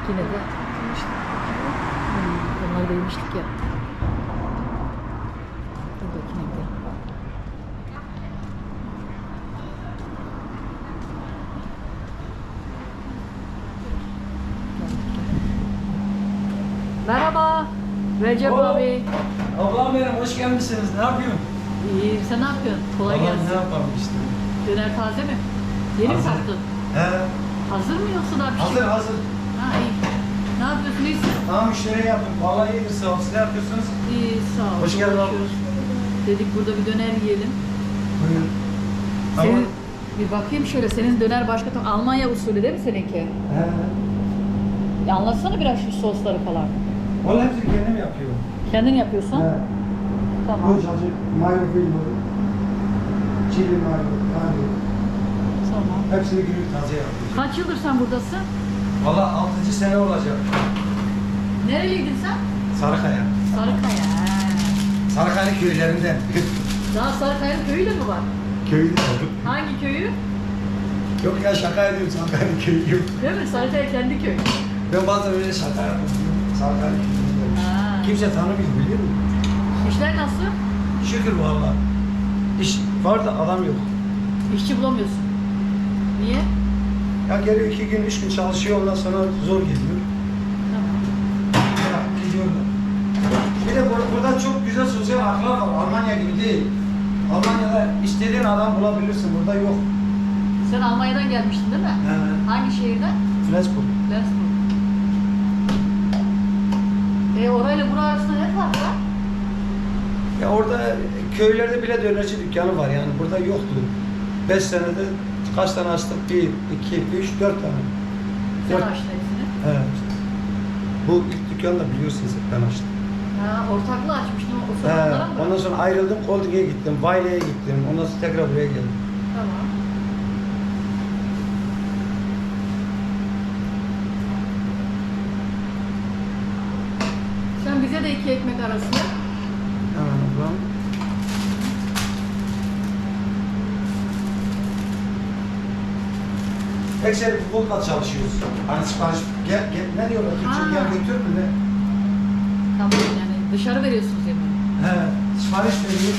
Yine de onlar da yemiştik ya. Dur bakayım bir. Merhaba Recep abi. Ablam benim, hoş gelmişsiniz. Ne yapıyorsun? İyi, sen ne yapıyorsun? Kolay Vallahi gelsin. ne yapalım işte. Döner taze mi? Yeni mi Hazır. sattın? He, Hazır mı yoksa daha pişecek? hazır hazır. Ha iyi. Ne yapıyorsun? İyisin. Tamam, müşteri yaptım. Vallahi iyidir, sağ ol. Siz ne yapıyorsunuz? İyi, sağ ol. Hoş geldin abi. Konuşuyoruz. Dedik burada bir döner yiyelim. Buyurun. Senin, Tamam. bir bakayım şöyle, senin döner başka Almanya usulü değil mi seninki? He. Ya anlatsana biraz şu sosları falan. Vallahi hepsini kendim yapıyorum. Kendin yapıyorsun. He. Tamam. Bu cacık, mayo bilmiyorum. Çili mayo, yani Tamam. hepsini günlük taze yapıyorum. Kaç yıldır sen buradasın? Vallahi 6. sene olacak. Nereliydin sen? Sarıkaya. Sarıkaya. Sarıkaya köylerinden. Daha Sarıkaya'nın köyü de mi var? Köyü de Hangi köyü? Yok ya, şaka ediyorum, Sarıkaya köyü yok. Değil mi? Sarıkaya kendi köyü. Ben bazen öyle şaka yapıyorum. Sarıkaya köyü. Ha. Kimse tanımıyor, biliyor musun? İşler nasıl? Şükür valla. İş var da adam yok. İşçi bulamıyorsun. Niye? Ya geliyor 2 gün, 3 gün çalışıyor, ondan sonra zor geliyor. Tamam. Ya gidiyorlar. Bir de burada çok güzel sosyal haklar var. Almanya gibi değil. Almanya'da istediğin adam bulabilirsin. Burada yok. Sen Almanya'dan gelmiştin değil mi? He. Hangi şehirden? Flensburg. Flensburg. Orayla bura arasında ne fark var? Ya orada köylerde bile dönerci dükkanı var yani. Burada yoktu. 5 senede kaç tane açtık? 1, 2, 3, 4 tane. Sen Dört. açtın hepsini. Evet. Bu ilk dükkanı da biliyorsunuz, ben açtım. Ha, ortaklığı açmıştın. O sonra onlara mı Ondan bıraktın? sonra ayrıldım, Holding'e gittim, Weile'ye gittim. Ondan sonra tekrar buraya geldim. Tamam. Sen bize de 2 ekmek arası. Hemen ablam. Ekseri futbolda çalışıyoruz. Hani sipariş, gel, ne diyorlar? Türkçe Ha. gel götür mü ne? Tamam, yani dışarı veriyorsunuz yemeği. He, sipariş veriyor.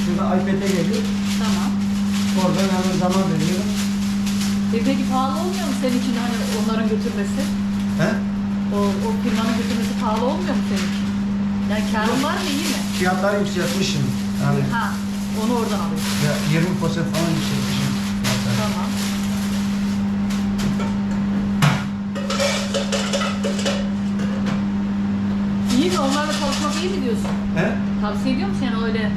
Şurada iPad'e geliyor. Tamam. Oradan hemen zaman veriyorum. Peki pahalı olmuyor mu senin için hani onların götürmesi? He? O firmanın götürmesi pahalı olmuyor mu senin için? Yani kârın var mı, iyi mi? Fiyatları yükseltmişim. Yani Ha, onu oradan alıyorsun. ya 20% falan yükseltmişim. fiyatları. Tamam. İyi mi? Onlarla çalışmak iyi mi diyorsun? He? Tavsiye ediyor musun yani öyle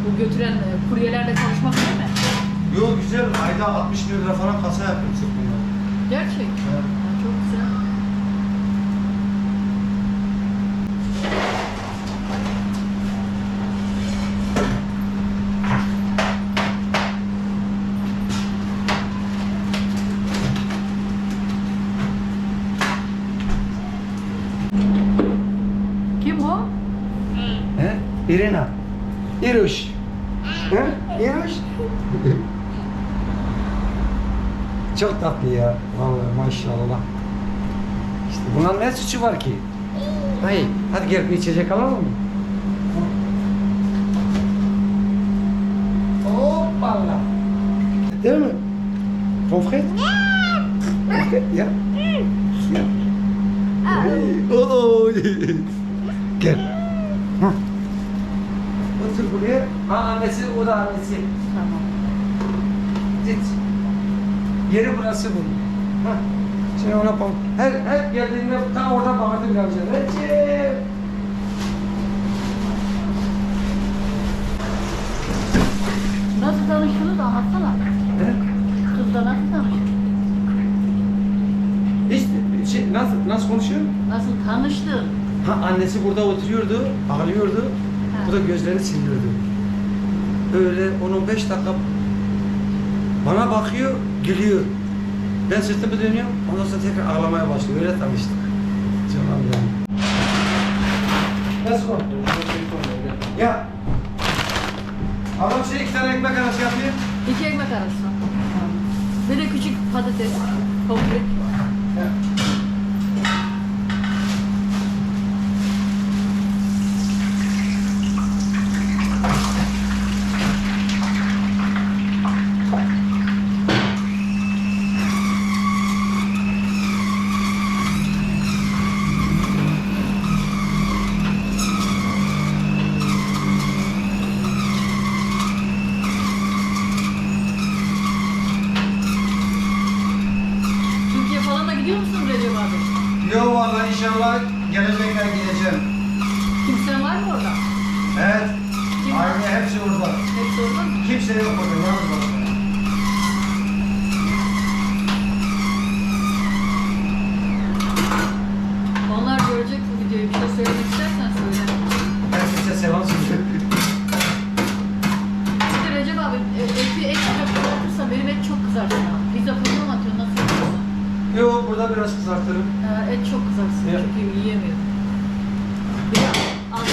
bu götüren kuryelerle çalışmak iyi mi? Yok, güzel. Ayda 60 bin lira falan kasa yapıyorum sırf bunlar. Gerçek. Evet. Ha, çok güzel. Kim o? He? Irina. İruş. He? İruş. Çok tatlı ya. Vallahi maşallah. İşte bunların ne suçu var ki? Hayır. Hadi gel bir içecek alalım mı? Hoppala. Değil mi? Konfret? Konfret ya. Ya. Hey, oy. Gel. Hah. Otur buraya. Ha, annesi, o da annesi. Tamam. Git. Yeri burası bunun. Hah. Şimdi ona bak. Her geldiğinde tam oradan bağırdım ya. Recep. Nasıl tanıştınız da anlatsana. He? Kızla nasıl tanıştın? Hiç nasıl konuşuyor? Nasıl tanıştın? Ha, annesi burada oturuyordu, ağlıyordu. Ha. Bu da gözlerini siliyordu. Öyle 10-15 dakika bana bakıyor, gülüyor. Ben sırtımı dönüyorum, ondan sonra tekrar ağlamaya başlıyor. Öyle tanıştık. Canım yani. Nasıl oldu? Ya. Adam size 2 tane ekmek arası yapayım. 2 ekmek arası. Bir de küçük patates, komple. Ya. Yok valla inşallah gelecek ay gideceğim. Kimsen var mı orada? Evet. Kim var? Aile hepsi orada. Hepsi orada mı? Kimse yok orada. Yalnız başına. Onlar görecek bu videoyu. Bir şey söylemek istersen söyle. Herkese selam söylüyorum. Bir de Recep abi eti et kızartırsan benim et çok kızarsın abi. Pizza fırına mı atıyorsun? Nasıl yapıyorsun? Yok burada biraz kızartırım. Et çok kızarsın Ya. çünkü yiyemiyorum. Bir de al.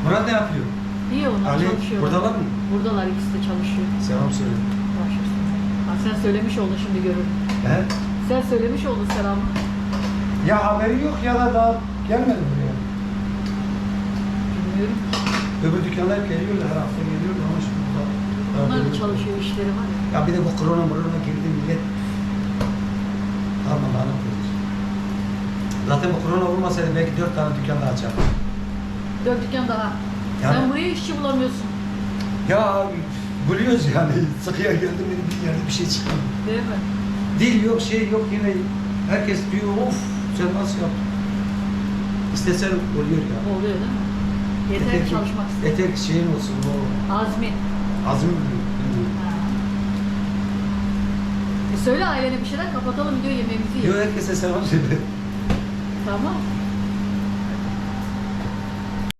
Murat ne yapıyor? İyi onlar Ali, çalışıyorlar. buradalar mı? Buradalar, ikisi de çalışıyor. Selam söyle. Başlasın. Ha, sen söylemiş oldun şimdi görürüm. He? Sen söylemiş oldun selamı. Ya haberi yok ya da daha gelmedi buraya. Bilmiyorum. Öbür dükkanlar hep geliyorlar, her hafta geliyorlar ama şimdi burada. Onlar da çalışıyor, işleri var ya. Ya bir de bu korona girdi millet. Tamam anlatıyoruz. Zaten bu korona olmasaydı belki 4 tane dükkan daha açardı. 4 dükkan daha. Yani- Sen buraya işçi bulamıyorsun. Ya buluyoruz yani. Sıkıya geldim benim bir yerde bir şey çıkmıyor. Değil mi? Dil yok, şey yok yine. Herkes diyor of sen nasıl yaptın? İstesen oluyor ya. Oluyor değil mi? Yeter ki çalışmak istiyor. Yeter ki şeyin olsun o Azmi. azmi Ha. Söyle ailene bir şeyler kapatalım, video yemeğimizi Yok yiyelim. herkese selam söyle. Tamam.